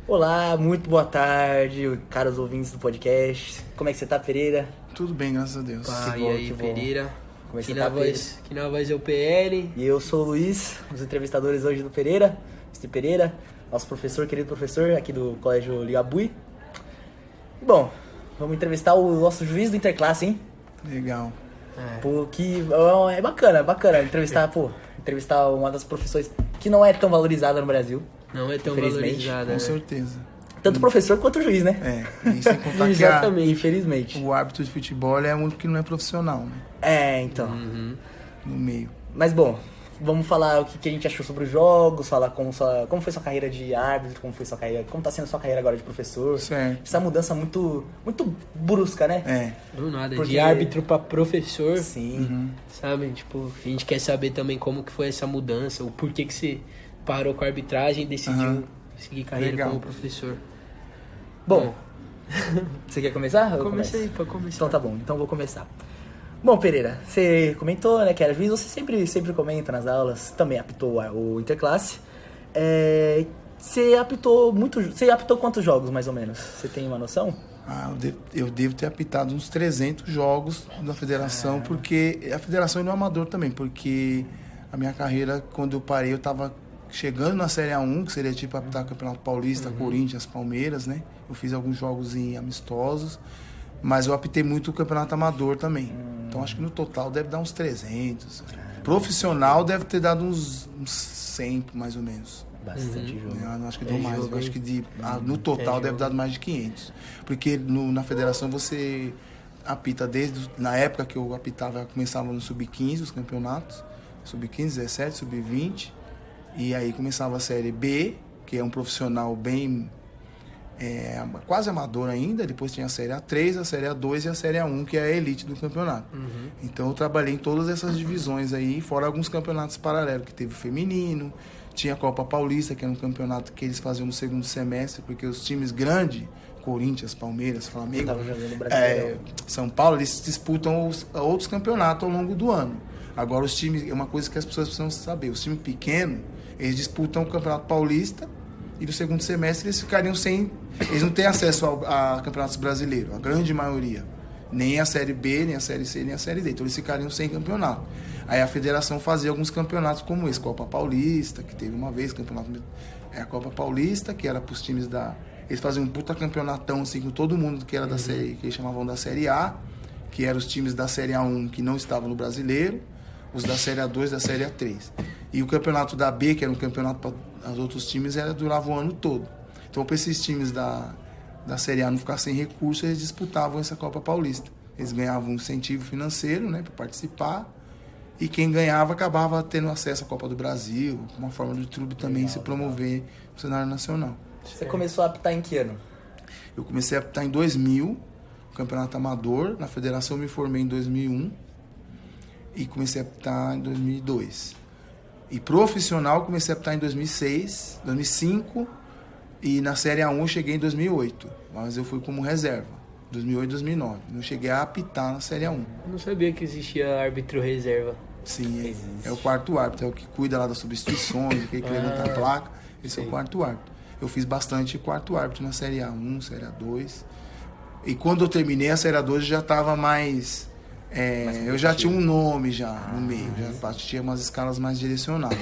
Olá, muito boa tarde, caros ouvintes do podcast. Como é que você tá, Pereira? Tudo bem, graças a Deus. Que E bom, aí, que bom. Pereira? Como é que Aqui você na tá, Pereira? voz, aqui na voz é o PL. E eu sou o Luiz, os entrevistadores hoje do Pereira, Mr. Pereira, nosso professor, querido professor aqui do Colégio Ligabui. Bom, vamos entrevistar o nosso juiz do Interclasse, hein? Legal. Pô, que é bacana entrevistar uma das profissões que não é tão valorizada no Brasil. Não é tão Infelizmente, valorizada, Com né? certeza. Tanto o professor quanto o juiz, né? E sem contar que Exatamente, infelizmente. o árbitro de futebol é o único que não é profissional, né? Então. No meio. Mas bom, vamos falar o que a gente achou sobre os jogos, falar como foi sua carreira de árbitro, como tá sendo sua carreira agora de professor. Certo. Essa mudança muito brusca, né? Do nada, Porque- de árbitro pra professor, Sim. sabe? Tipo, a gente quer saber também como que foi essa mudança, o porquê que você parou com a arbitragem e decidiu seguir carreira Legal. como professor. Bom, você quer começar? Eu Comecei, começo? pode começar. Então tá bom, então eu vou começar. Bom, Pereira, você comentou, né, que era juiz, você sempre comenta nas aulas, também apitou o Interclasse. Você apitou quantos jogos, mais ou menos? Você tem uma noção? Eu devo ter apitado uns 300 jogos da federação, porque a federação é no amador também, porque a minha carreira, quando eu parei, eu estava chegando na Série A1, que seria tipo apitar Campeonato Paulista, Corinthians, Palmeiras, né? Eu fiz alguns jogos em amistosos, mas eu apitei muito o Campeonato Amador também. Então acho que no total deve dar uns 300. Profissional deve ter dado uns 100, mais ou menos. Bastante jogo. Eu acho que deu mais. jogo, Eu acho hein? que no total deve jogo. dar mais de 500. Porque na federação você apita na época que eu apitava, começava no Sub-15 os campeonatos. Sub-15, 17, Sub-20. E aí começava a Série B, que é um profissional bem... quase amador ainda. Depois tinha a Série A3, a Série A2 e a Série A1, que é a elite do campeonato. Então eu trabalhei em todas essas divisões aí, fora alguns campeonatos paralelos, que teve feminino, tinha a Copa Paulista, que era um campeonato que eles faziam no segundo semestre, porque os times grandes, Corinthians, Palmeiras, Flamengo, Tava jogando Brasileirão. São Paulo, eles disputam outros campeonatos ao longo do ano. Agora os times, é uma coisa que as pessoas precisam saber, os times pequenos, eles disputam o Campeonato Paulista e no segundo semestre eles ficariam sem... Eles não têm acesso a campeonatos brasileiros, a grande maioria. Nem a Série B, nem a Série C, nem a Série D. Então eles ficariam sem campeonato. Aí a federação fazia alguns campeonatos como esse, Copa Paulista, que teve uma vez, a Copa Paulista, que era para os times da... Eles faziam um puta campeonatão assim com todo mundo que era da série, que eles chamavam da Série A, que eram os times da Série A1 que não estavam no Brasileiro, os da Série A2 e da Série A3. E o campeonato da B, que era um campeonato para os outros times, durava o ano todo. Então, para esses times da Série A não ficar sem recurso, eles disputavam essa Copa Paulista. Eles ganhavam um incentivo financeiro, né, para participar, e quem ganhava acabava tendo acesso à Copa do Brasil, uma forma do clube também se promover no cenário nacional. Você começou a apitar em que ano? Eu comecei a apitar em 2000, o campeonato amador. Na federação eu me formei em 2001 e comecei a apitar em 2002. E profissional eu comecei a apitar em 2006, 2005 e na Série A1 eu cheguei em 2008, mas eu fui como reserva, 2008 e 2009. Não cheguei a apitar na Série A1. Eu não sabia que existia árbitro reserva. Sim, é o quarto árbitro, é o que cuida lá das substituições, aquele que levanta a placa. Esse é o quarto árbitro. Eu fiz bastante quarto árbitro na Série A1, Série A2. E quando eu terminei a Série A2, eu já estava mais... eu já tinha um nome já no meio, já tinha umas escalas mais direcionadas.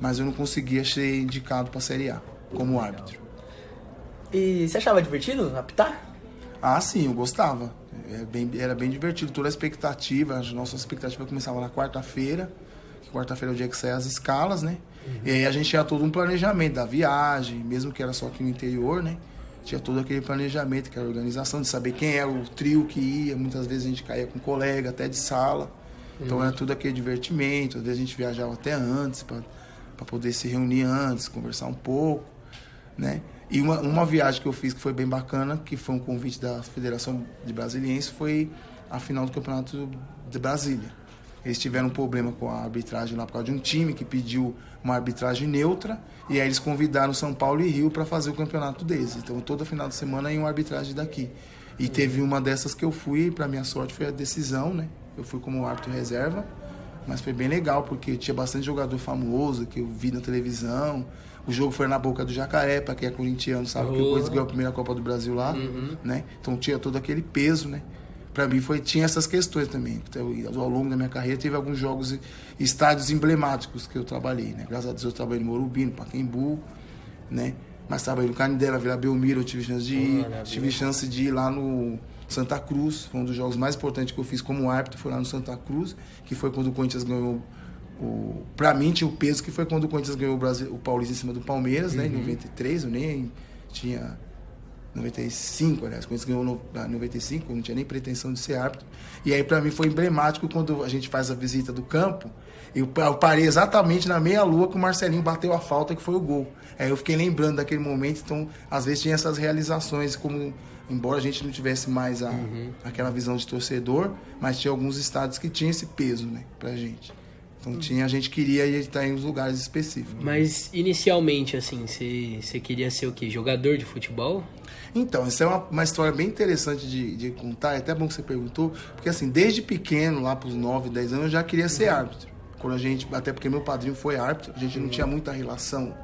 Mas eu não conseguia ser indicado para a Série A como árbitro. E você achava divertido apitar? Ah, sim, eu gostava. Era bem divertido. Toda a expectativa, a nossa expectativa começava na quarta-feira. Quarta-feira é o dia que saem as escalas, né? E aí a gente tinha todo um planejamento da viagem, mesmo que era só aqui no interior, né? Tinha todo aquele planejamento, que era a organização, de saber quem era o trio que ia. Muitas vezes a gente caía com um colega, até de sala. Então era tudo aquele divertimento. Às vezes a gente viajava até antes, para poder se reunir antes, conversar um pouco, né? E uma viagem que eu fiz que foi bem bacana, que foi um convite da Federação de Brasiliense, foi a final do Campeonato de Brasília. Eles tiveram um problema com a arbitragem lá por causa de um time que pediu uma arbitragem neutra, e aí eles convidaram São Paulo e Rio para fazer o campeonato deles. Então, todo final de semana ia uma arbitragem daqui. E teve uma dessas que eu fui, para minha sorte foi a decisão, né? Eu fui como árbitro reserva, mas foi bem legal, porque tinha bastante jogador famoso que eu vi na televisão, O jogo foi na Boca do Jacaré, para quem é corintiano sabe que o Corinthians ganhou a primeira Copa do Brasil lá, né? Então tinha todo aquele peso, né? Para mim tinha essas questões também. Então, ao longo da minha carreira teve alguns jogos, estádios emblemáticos que eu trabalhei, né? Graças a Deus eu trabalhei no Morumbi, no Pacaembu, né? Mas trabalhei no Canindé, na Vila Belmiro, eu tive chance de ir. Tive chance de ir lá no Santa Cruz, foi um dos jogos mais importantes que eu fiz como árbitro, foi lá no Santa Cruz, que foi quando o Corinthians ganhou pra mim tinha o peso que foi quando o Corinthians ganhou o Paulista em cima do Palmeiras, né? Em 93, eu nem tinha 95, aliás, o Corinthians ganhou em 95, eu não tinha nem pretensão de ser árbitro. E aí pra mim foi emblemático quando a gente faz a visita do campo, eu parei exatamente na meia-lua que o Marcelinho bateu a falta, que foi o gol. Aí eu fiquei lembrando daquele momento, então às vezes tinha essas realizações, como embora a gente não tivesse mais aquela visão de torcedor, mas tinha alguns estádios que tinham esse peso, né, pra gente. Então a gente queria estar em uns lugares específicos. Mas inicialmente, assim, você queria ser o quê? Jogador de futebol? Então, essa é uma história bem interessante de contar, é até bom que você perguntou, porque assim, desde pequeno, lá pros 9, 10 anos, eu já queria ser árbitro. Quando até porque meu padrinho foi árbitro, a gente não tinha muita relação,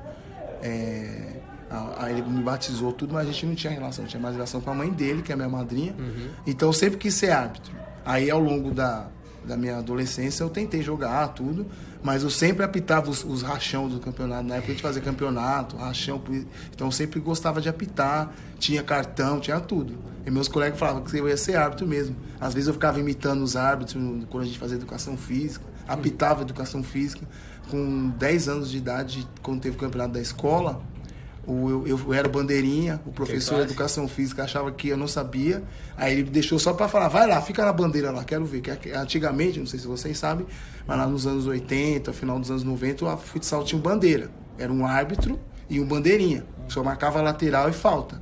ele me batizou tudo, mas a gente não tinha relação, tinha mais relação com a mãe dele, que é a minha madrinha, então eu sempre quis ser árbitro. Aí ao longo da minha adolescência eu tentei jogar tudo, mas eu sempre apitava os rachão do campeonato, na época a gente fazia campeonato, rachão, então eu sempre gostava de apitar, tinha cartão, tinha tudo. E meus colegas falavam que eu ia ser árbitro mesmo. Às vezes eu ficava imitando os árbitros quando a gente fazia educação física, apitava educação física. Com 10 anos de idade, quando teve o campeonato da escola, eu era bandeirinha, o professor de educação física achava que eu não sabia, aí ele me deixou só para falar, vai lá, fica na bandeira lá, quero ver. Que antigamente, não sei se vocês sabem, mas lá nos anos 80, final dos anos 90, o futsal tinha um bandeira, era um árbitro e um bandeirinha, só marcava lateral e falta.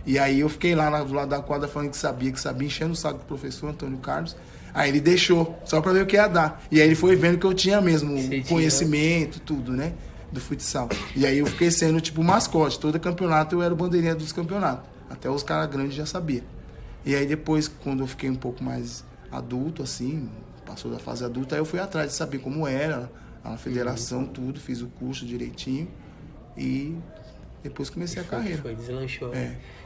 E aí eu fiquei lá do lado da quadra falando que sabia, enchendo o saco do professor Antônio Carlos. Aí ele deixou, só para ver o que ia dar. E aí ele foi vendo que eu tinha mesmo conhecimento, tudo, né? Do futsal. E aí eu fiquei sendo tipo mascote. Todo campeonato eu era o bandeirinha dos campeonatos. Até os caras grandes já sabiam. E aí depois, quando eu fiquei um pouco mais adulto, assim, passou da fase adulta, aí eu fui atrás de saber como era a federação, tudo, fiz o curso direitinho e depois comecei a carreira. Foi, deslanchou.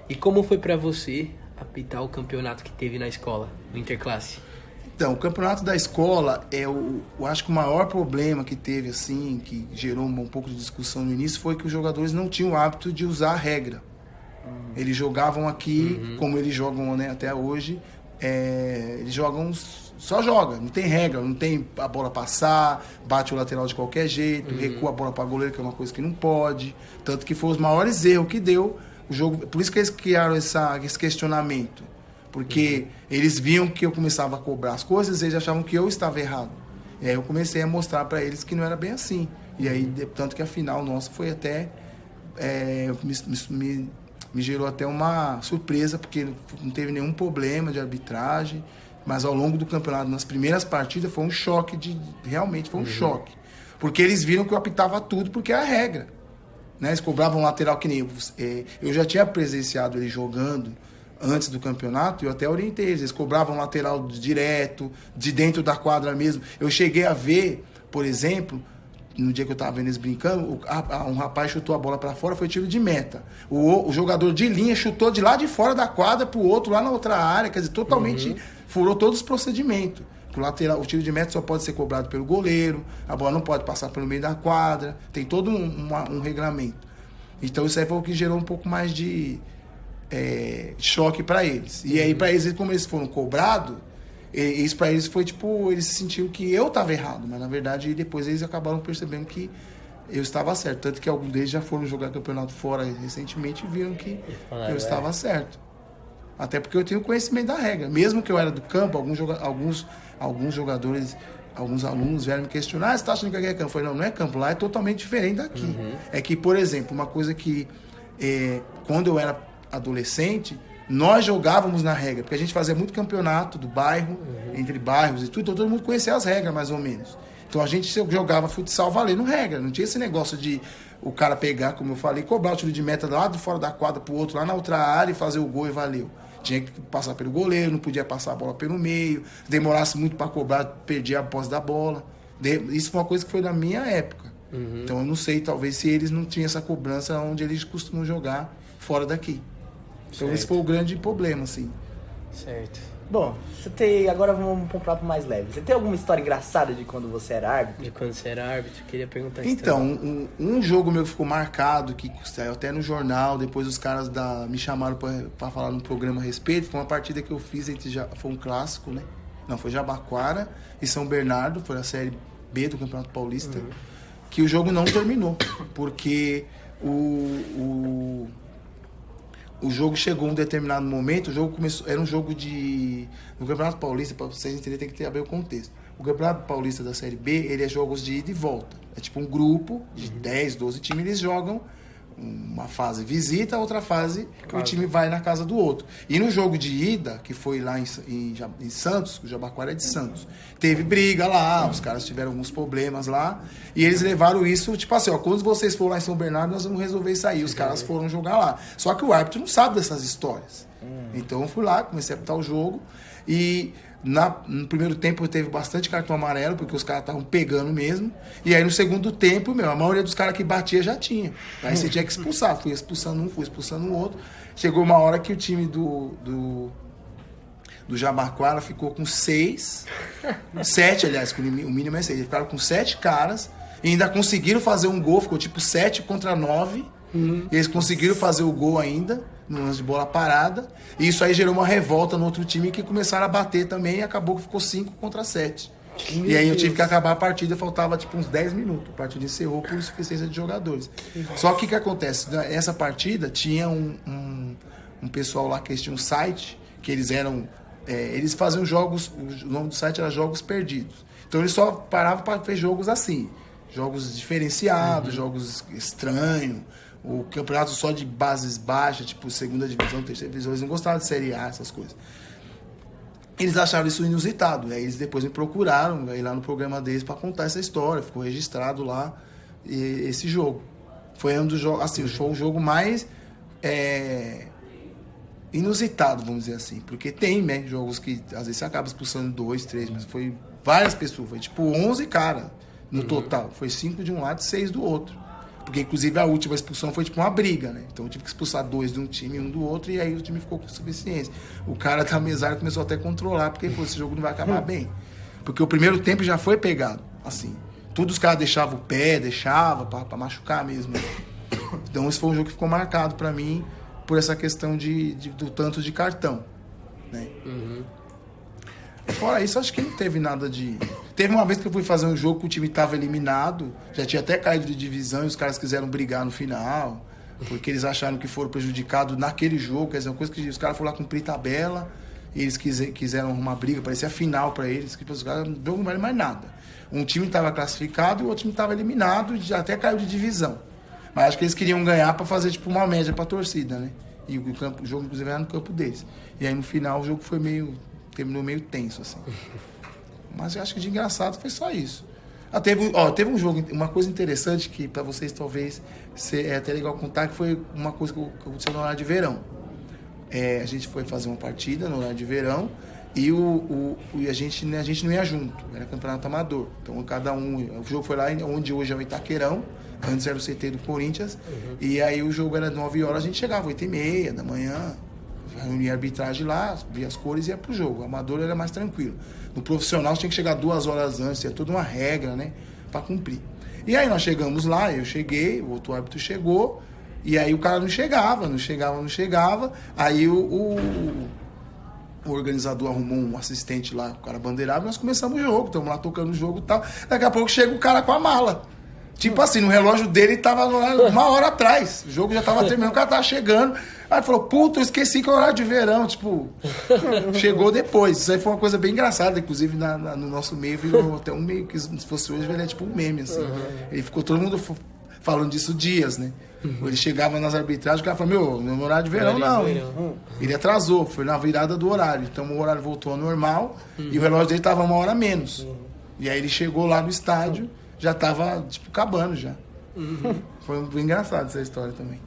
E como foi pra você apitar o campeonato que teve na escola, no Interclasse? Então, o campeonato da escola, eu acho que o maior problema que teve, assim, que gerou um pouco de discussão no início, foi que os jogadores não tinham o hábito de usar a regra. Eles jogavam aqui, como eles jogam, né, até hoje, eles jogam, só jogam, não tem regra, não tem a bola passar, bate o lateral de qualquer jeito, recua a bola para goleiro, que é uma coisa que não pode. Tanto que foi os maiores erros que deu o jogo. Por isso que eles criaram esse questionamento. Porque eles viam que eu começava a cobrar as coisas, eles achavam que eu estava errado. E aí eu comecei a mostrar para eles que não era bem assim. E aí, tanto que a final nossa foi até... me gerou até uma surpresa, porque não teve nenhum problema de arbitragem. Mas ao longo do campeonato, nas primeiras partidas, foi um choque, realmente foi um choque. Porque eles viram que eu apitava tudo, porque é a regra. Né? Eles cobravam lateral que nem... eu já tinha presenciado eles jogando antes do campeonato, eu até orientei eles cobravam lateral direto, de dentro da quadra mesmo. Eu cheguei a ver, por exemplo, no dia que eu estava vendo eles brincando, um rapaz chutou a bola para fora, foi tiro de meta. O jogador de linha chutou de lá de fora da quadra pro outro, lá na outra área, quer dizer, totalmente furou todos os procedimentos. O tiro de meta só pode ser cobrado pelo goleiro, a bola não pode passar pelo meio da quadra, tem todo um regramento. Então isso aí foi o que gerou um pouco mais de choque para eles. E aí para eles, como eles foram cobrados, isso para eles foi tipo, eles sentiram que eu estava errado, mas na verdade depois eles acabaram percebendo que eu estava certo, tanto que alguns deles já foram jogar campeonato fora recentemente e viram que eu estava certo. Até porque eu tenho conhecimento da regra, mesmo que eu era do campo, alguns jogadores, alguns alunos vieram me questionar, você está achando que aqui é campo? Eu falei, não é campo, lá é totalmente diferente daqui. É que, por exemplo, uma coisa que quando eu era adolescente, nós jogávamos na regra, porque a gente fazia muito campeonato do bairro, entre bairros e tudo, então todo mundo conhecia as regras mais ou menos. Então a gente jogava futsal valendo regra, não tinha esse negócio de o cara pegar, como eu falei, cobrar o tiro de meta lá de fora da quadra pro outro, lá na outra área e fazer o gol e valeu. Tinha que passar pelo goleiro, não podia passar a bola pelo meio, demorasse muito para cobrar, perdia a posse da bola. Isso foi uma coisa que foi da minha época. Então eu não sei, talvez se eles não tinham essa cobrança onde eles costumam jogar fora daqui. Então esse foi o grande problema, assim. Certo. Bom, agora vamos para um papo mais leve. Você tem alguma história engraçada de quando você era árbitro? De quando você era árbitro, queria perguntar isso. Então, um jogo meu que ficou marcado, que saiu até no jornal, depois os caras me chamaram para falar no programa a respeito, foi uma partida que eu fiz foi um clássico, né? Não, foi Jabaquara e São Bernardo, foi a Série B do Campeonato Paulista, que o jogo não terminou, porque o jogo chegou em um determinado momento, o jogo começou, era um jogo no Campeonato Paulista, para vocês entenderem, tem que ter bem o contexto. O Campeonato Paulista da Série B, ele é jogos de ida e volta. É tipo um grupo de 10, 12 times, eles jogam uma fase visita, outra fase o time vai na casa do outro. E no jogo de ida, que foi lá em Santos, o Jabaquara é de Santos, teve briga lá, os caras tiveram alguns problemas lá, e eles levaram isso, tipo assim, ó, quando vocês forem lá em São Bernardo, nós vamos resolver isso aí. Os caras foram jogar lá. Só que o árbitro não sabe dessas histórias. Então eu fui lá, comecei a apitar o jogo, e no primeiro tempo teve bastante cartão amarelo, porque os caras estavam pegando mesmo. E aí no segundo tempo, a maioria dos caras que batia já tinha. Aí você tinha que expulsar. Fui expulsando um, fui expulsando o outro. Chegou uma hora que o time do Jabaquara ficou com 7, aliás, o mínimo é 6. Eles ficaram com 7 caras e ainda conseguiram fazer um gol. Ficou tipo 7-9. E eles conseguiram fazer o gol ainda, no lance de bola parada. E isso aí gerou uma revolta no outro time que começaram a bater também e acabou que ficou 5-7. E aí eu tive que acabar a partida, faltava tipo uns 10 minutos. A partida encerrou por insuficiência de jogadores. Só que o que acontece? Nessa partida tinha um pessoal lá que eles tinham um site, que eles eram... eles faziam jogos, o nome do site era Jogos Perdidos. Então eles só paravam para ver jogos assim. Jogos diferenciados, jogos estranhos. O campeonato só de bases baixas, tipo segunda divisão, terceira divisão, eles não gostavam de Série A, essas coisas. Eles acharam isso inusitado, aí eles depois me procuraram, aí lá no programa deles para contar essa história, ficou registrado lá esse jogo. Foi um dos jogos, assim, foi o jogo mais inusitado, vamos dizer assim, porque tem, né, jogos que às vezes você acaba expulsando 2, 3, mas foi várias pessoas, foi tipo 11 caras no total, foi 5 de um lado e 6 do outro. Porque, inclusive, a última expulsão foi tipo uma briga, né? Então eu tive que expulsar 2 de um time e 1 do outro, e aí o time ficou com suficiência. O cara da mesária começou até a controlar, porque ele falou, esse jogo não vai acabar bem. Porque o primeiro tempo já foi pegado, assim. Todos os caras deixavam o pé, pra machucar mesmo. Então esse foi um jogo que ficou marcado pra mim por essa questão do tanto de cartão, né? Fora isso, acho que não teve nada de... Teve uma vez que eu fui fazer um jogo que o time estava eliminado, já tinha até caído de divisão e os caras quiseram brigar no final, porque eles acharam que foram prejudicados naquele jogo. Quer dizer, uma coisa que os caras foram lá cumprir tabela e eles quiseram arrumar briga, parecia final para eles, que os caras, o jogo não vale mais nada. Um time estava classificado e o outro time estava eliminado e já até caiu de divisão. Mas acho que eles queriam ganhar para fazer tipo uma média para a torcida, né? E o jogo, inclusive, era no campo deles. E aí no final o jogo terminou meio tenso, assim. Mas eu acho que de engraçado foi só isso. Teve um jogo, uma coisa interessante que para vocês talvez é até legal contar, que foi uma coisa que aconteceu no horário de verão. A gente foi fazer uma partida no horário de verão e a gente não ia junto, era campeonato amador. Então o jogo foi lá onde hoje é o Itaquerão, antes era o CT do Corinthians, e aí o jogo era 9 horas, a gente chegava 8h30 da manhã, reunia a arbitragem lá, via as cores e ia pro jogo. O amador era mais tranquilo. No profissional você tinha que chegar 2 horas antes, é toda uma regra, né, pra cumprir. E aí nós chegamos lá, eu cheguei, o outro árbitro chegou, e aí o cara não chegava. Aí o organizador arrumou um assistente lá, o cara bandeirava, e nós começamos o jogo, estamos lá tocando o jogo e tal. Daqui a pouco chega o cara com a mala. Tipo assim, no relógio dele tava 1 hora atrás. O jogo já tava terminando, o cara tava chegando. Aí falou, puta, eu esqueci que é horário de verão. Tipo, chegou depois. Isso aí foi uma coisa bem engraçada. Inclusive, no nosso meio, virou até um meio que, se fosse hoje, ele é tipo um meme, assim. Ele ficou todo mundo falando disso dias, né? Ele chegava nas arbitragens, o cara falou, meu horário de verão não. Ele atrasou, foi na virada do horário. Então o horário voltou ao normal e o relógio dele tava 1 hora a menos. E aí ele chegou lá no estádio, já tava, tipo, acabando já. Foi engraçado essa história também.